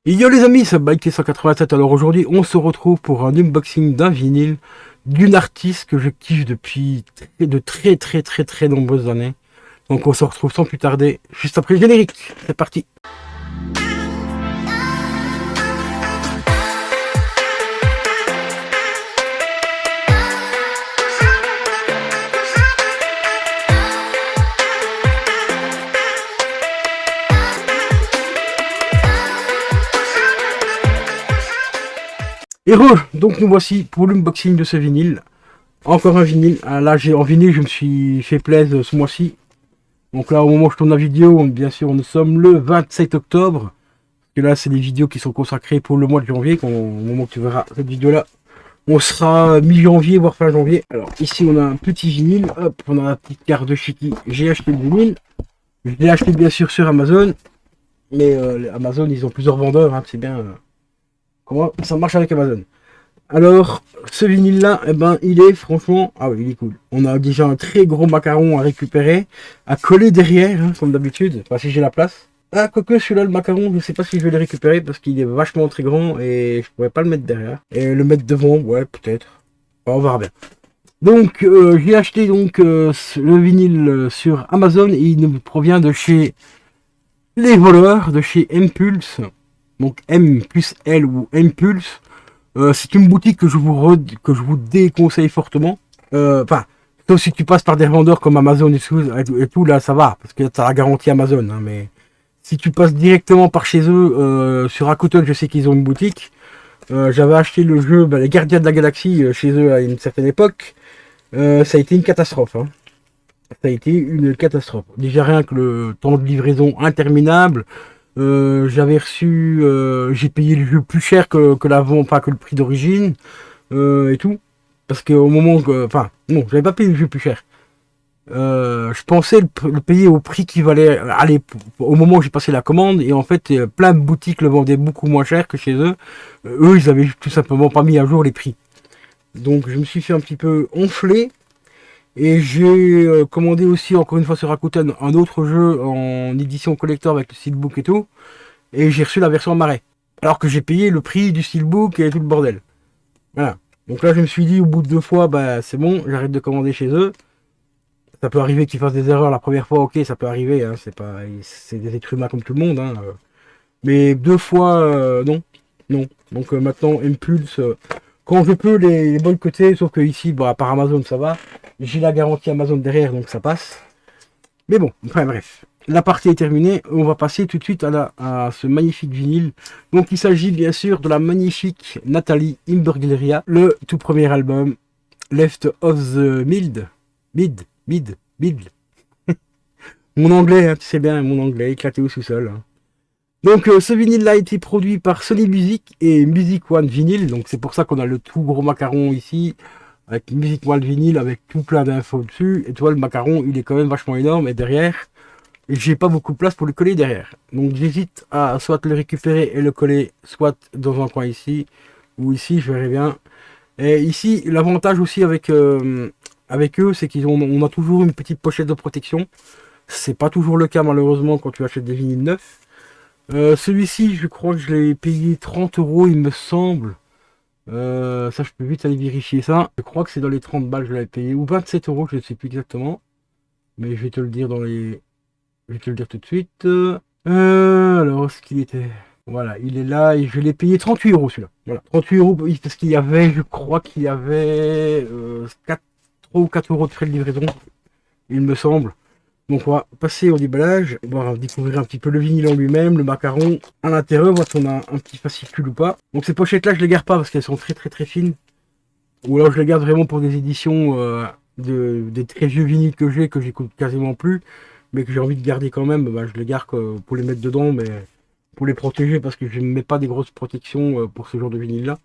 Et yo les amis, c'est Bike187. Alors aujourd'hui, on se retrouve pour un unboxing d'un vinyle d'une artiste que je kiffe depuis de très nombreuses années. Donc on se retrouve sans plus tarder, juste après le générique. C'est parti. Et donc nous voici pour l'unboxing de ce vinyle. Encore un vinyle. Ah, là, en vinyle, je me suis fait plaisir ce mois-ci. Donc là, au moment où je tourne la vidéo, bien sûr, nous sommes le 27 octobre. Et là, c'est des vidéos qui sont consacrées pour le mois de janvier. Au moment où tu verras cette vidéo-là, on sera mi-janvier, voire fin janvier. Alors ici, on a un petit vinyle. Hop, on a la petite carte de Shiki. J'ai acheté le vinyle. Je l'ai acheté bien sûr sur Amazon. Mais Amazon, ils ont plusieurs vendeurs. Hein, c'est bien... comment ça marche avec Amazon. Alors, ce vinyle là, eh ben, il est franchement, ah oui, il est cool. On a déjà un très gros macaron à récupérer, à coller derrière, hein, comme d'habitude, enfin si j'ai la place. Ah, quoique celui-là, le macaron, je sais pas si je vais le récupérer parce qu'il est vachement très grand et je pourrais pas le mettre derrière. Et le mettre devant, ouais, peut-être. On verra bien. Donc, j'ai acheté donc le vinyle sur Amazon et il nous provient de chez Les Voleurs, de chez Impulse. Donc M plus L ou Impulse. C'est une boutique que je vous déconseille fortement. Enfin, sauf si tu passes par des revendeurs comme Amazon et tout, là ça va, parce que tu as la garantie Amazon. Hein, mais si tu passes directement par chez eux, sur Rakuten, je sais qu'ils ont une boutique. J'avais acheté le jeu Les Gardiens de la Galaxie chez eux à une certaine époque. Ça a été une catastrophe. Hein. Ça a été une catastrophe. Déjà rien que le temps de livraison interminable. J'avais reçu, j'ai payé le jeu plus cher que l'avant, enfin que le prix d'origine et tout, parce qu'au moment que, enfin non, j'avais pas payé le jeu plus cher. Je pensais le payer au prix qui valait aller au moment où j'ai passé la commande et en fait plein de boutiques le vendaient beaucoup moins cher que chez eux. Eux ils avaient tout simplement pas mis à jour les prix. Donc je me suis fait un petit peu enfler. Et j'ai commandé aussi, encore une fois sur Rakuten, un autre jeu en édition collector avec le steelbook et tout. Et j'ai reçu la version en marais. Alors que j'ai payé le prix du steelbook et tout le bordel. Voilà. Donc là, je me suis dit, au bout de 2 fois, bah c'est bon, j'arrête de commander chez eux. Ça peut arriver qu'ils fassent des erreurs la première fois, ok, ça peut arriver. Hein, c'est des êtres humains comme tout le monde. Hein, mais 2 fois, non. Non. Donc maintenant, Impulse, quand je peux les boycotter, sauf que ici, bah, par Amazon, ça va. J'ai la garantie Amazon derrière, donc ça passe. Mais bon, enfin bref. La partie est terminée. On va passer tout de suite à ce magnifique vinyle. Donc il s'agit bien sûr de la magnifique Nathalie Imbruglia, le tout premier album Left of the Mild. Mid. Mon anglais, hein, tu sais bien, mon anglais éclaté au sous-sol. Hein. Donc ce vinyle a été produit par Sony Music et Music One Vinyl. Donc c'est pour ça qu'on a le tout gros macaron ici. Avec Music One Vinyl, avec tout plein d'infos dessus. Et tu vois, le macaron, il est quand même vachement énorme. Et derrière, j'ai pas beaucoup de place pour le coller derrière. Donc j'hésite à soit le récupérer et le coller, soit dans un coin ici, ou ici, je verrai bien. Et ici, l'avantage aussi avec eux, c'est on a toujours une petite pochette de protection. C'est pas toujours le cas malheureusement quand tu achètes des vinyles neufs. Celui-ci, je crois que je l'ai payé 30 euros, il me semble. Ça, je peux vite aller vérifier ça. Je crois que c'est dans les 30 balles que je l'avais payé, ou 27 euros, je ne sais plus exactement. Mais je vais te le dire je vais te le dire tout de suite. Alors, ce qu'il était. Voilà, il est là et je l'ai payé 38 euros celui-là. Voilà, 38 euros parce qu'il y avait, je crois qu'il y avait 4, 3 ou 4 euros de frais de livraison, il me semble. Donc on va passer au déballage, on va découvrir un petit peu le vinyle en lui-même, le macaron à l'intérieur, voir si on a un petit fascicule ou pas. Donc ces pochettes là je les garde pas parce qu'elles sont très fines. Ou alors je les garde vraiment pour des éditions des très vieux vinyles que j'écoute quasiment plus, mais que j'ai envie de garder quand même, bah, je les garde pour les mettre dedans, mais pour les protéger parce que je ne mets pas des grosses protections pour ce genre de vinyle là.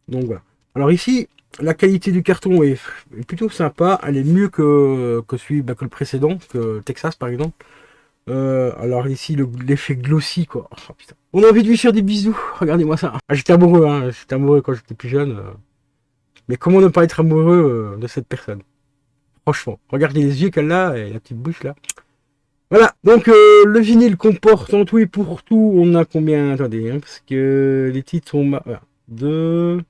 Donc voilà. Alors ici, la qualité du carton est plutôt sympa. Elle est mieux que le précédent, que Texas par exemple. Alors ici, l'effet glossy quoi. Oh, putain. On a envie de lui faire des bisous. Regardez-moi ça. Ah, j'étais amoureux, hein. J'étais amoureux quand j'étais plus jeune. Mais comment ne pas être amoureux de cette personne? Franchement, regardez les yeux qu'elle a et la petite bouche là. Voilà, donc le vinyle comporte en tout et pour tout, on a combien? Attendez, hein, parce que les titres sont... Voilà, 2,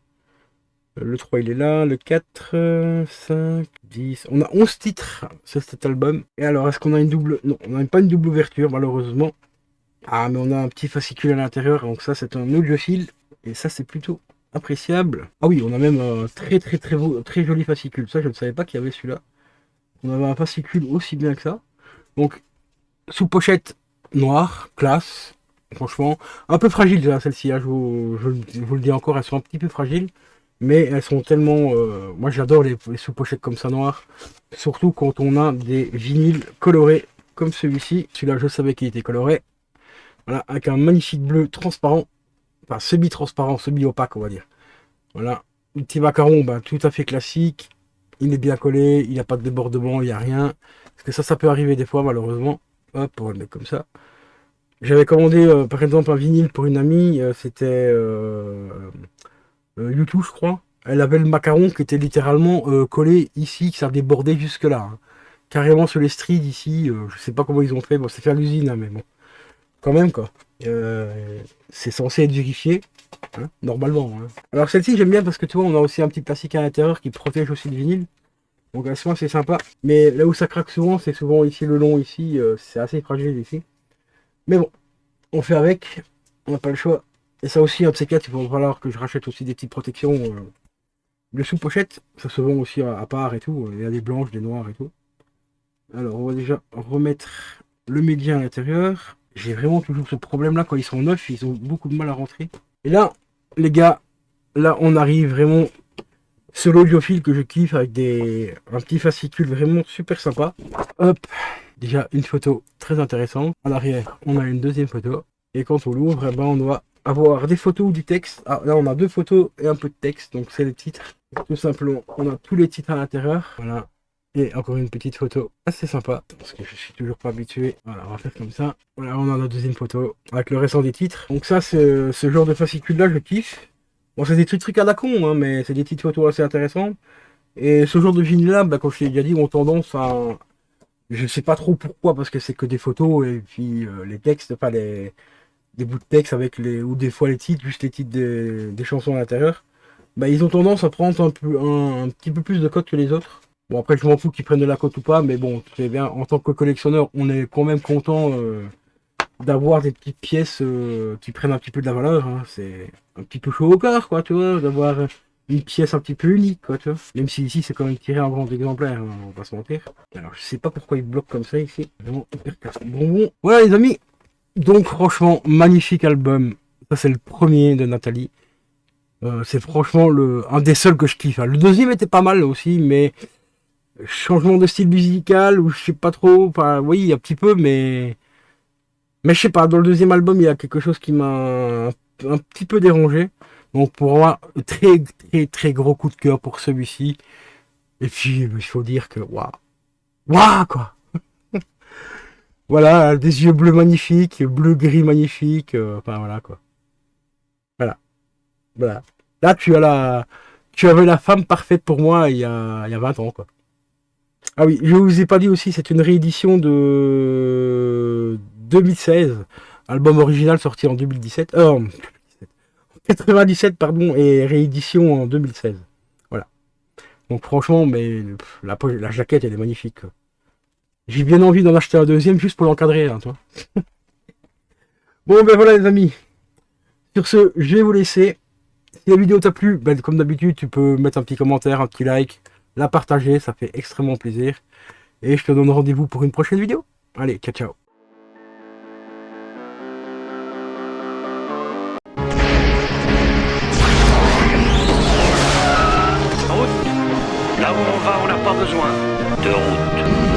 le 3 il est là, le 4, 5, 10... On a 11 titres sur cet album. Et alors, est-ce qu'on a une double... Non, on n'a pas une double ouverture, malheureusement. Ah, mais on a un petit fascicule à l'intérieur, donc ça c'est un audiophile. Et ça c'est plutôt appréciable. Ah oui, on a même un très beau, très joli fascicule. Ça, je ne savais pas qu'il y avait celui-là. On avait un fascicule aussi bien que ça. Donc, sous pochette noire, classe, franchement, un peu fragile celle-ci, hein, je vous le dis encore, elles sont un petit peu fragiles, mais elles sont tellement... moi j'adore les sous-pochettes comme ça noires, surtout quand on a des vinyles colorés comme celui-ci. Celui-là je savais qu'il était coloré, voilà, avec un magnifique bleu transparent, enfin semi-transparent, semi-opaque on va dire. Voilà, le petit macaron, ben, tout à fait classique, il est bien collé, il n'y a pas de débordement, il n'y a rien, parce que ça peut arriver des fois malheureusement. Hop, on va le mettre comme ça. J'avais commandé par exemple un vinyle pour une amie, c'était YouTube je crois. Elle avait le macaron qui était littéralement collé ici, que ça débordait jusque là, hein. Carrément sur les strides ici, je sais pas comment ils ont fait, bon c'est fait à l'usine, hein, mais bon, quand même quoi. C'est censé être vérifié, hein, normalement, hein. Alors celle-ci j'aime bien parce que tu vois on a aussi un petit plastique à l'intérieur qui protège aussi le vinyle. Donc à ce moment c'est sympa. Mais là où ça craque souvent, c'est souvent ici le long ici, c'est assez fragile ici. Mais bon, on fait avec, on n'a pas le choix. Et ça aussi, un de ces quatre, il va falloir que je rachète aussi des petites protections de sous-pochette. Ça se vend aussi à part et tout. Il y a des blanches, des noires et tout. Alors, on va déjà remettre le média à l'intérieur. J'ai vraiment toujours ce problème-là quand ils sont neufs, ils ont beaucoup de mal à rentrer. Et là, les gars, là, on arrive vraiment sur l'audiophile que je kiffe avec un petit fascicule vraiment super sympa. Hop, déjà une photo très intéressante. À l'arrière, on a une deuxième photo. Et quand on l'ouvre, eh ben, on doit avoir des photos ou du texte. Ah, là, on a deux photos et un peu de texte. Donc, c'est les titres. Tout simplement, on a tous les titres à l'intérieur. Voilà. Et encore une petite photo assez sympa. Parce que je suis toujours pas habitué. Voilà, on va faire comme ça. Voilà, on a la deuxième photo avec le restant des titres. Donc ça, ce genre de fascicule-là, je kiffe. Bon, c'est des trucs à la con, hein, mais c'est des petites photos assez intéressantes. Et ce genre de vinyle-là, bah, comme je t'ai déjà dit, ont tendance à... Je sais pas trop pourquoi, parce que c'est que des photos et puis les textes, enfin des bouts de texte avec ou des fois les titres, juste les titres des chansons à l'intérieur. Bah, ils ont tendance à prendre un petit peu plus de cote que les autres. Bon, après, je m'en fous qu'ils prennent de la cote ou pas, mais bon, tu sais bien, en tant que collectionneur, on est quand même content d'avoir des petites pièces qui prennent un petit peu de la valeur, hein. C'est un petit peu chaud au cœur, quoi, tu vois, d'avoir une pièce un petit peu unique, quoi, tu vois. Même si ici, c'est quand même tiré en grand exemplaire, hein, on va pas se mentir. Alors, je sais pas pourquoi ils bloquent comme ça ici. Vraiment hyper casse. Bon, voilà les amis. Donc, franchement, magnifique album. Ça, c'est le premier de Nathalie. C'est franchement un des seuls que je kiffe, hein. Le deuxième était pas mal aussi, mais changement de style musical, ou je sais pas trop, enfin, oui, un petit peu, mais je sais pas, dans le deuxième album, il y a quelque chose qui m'a un petit peu dérangé. Donc pour moi, très gros coup de cœur pour celui-ci. Et puis, il faut dire que, waouh, waouh, quoi. Voilà, des yeux bleus magnifiques, bleu-gris magnifique, enfin voilà, quoi. Voilà, voilà. Là, tu avais la femme parfaite pour moi il y a 20 ans, quoi. Ah oui, je vous ai pas dit aussi, c'est une réédition de 2016. Album original sorti en 2017. 97 pardon, et réédition en 2016. Voilà. Donc franchement, mais la jaquette elle est magnifique, quoi. J'ai bien envie d'en acheter un deuxième juste pour l'encadrer, hein, toi. Bon ben voilà les amis. Sur ce, je vais vous laisser. Si la vidéo t'a plu, ben, comme d'habitude, tu peux mettre un petit commentaire, un petit like, la partager, ça fait extrêmement plaisir. Et je te donne rendez-vous pour une prochaine vidéo. Allez, ciao ciao. Là où on va, on n'a pas besoin de route.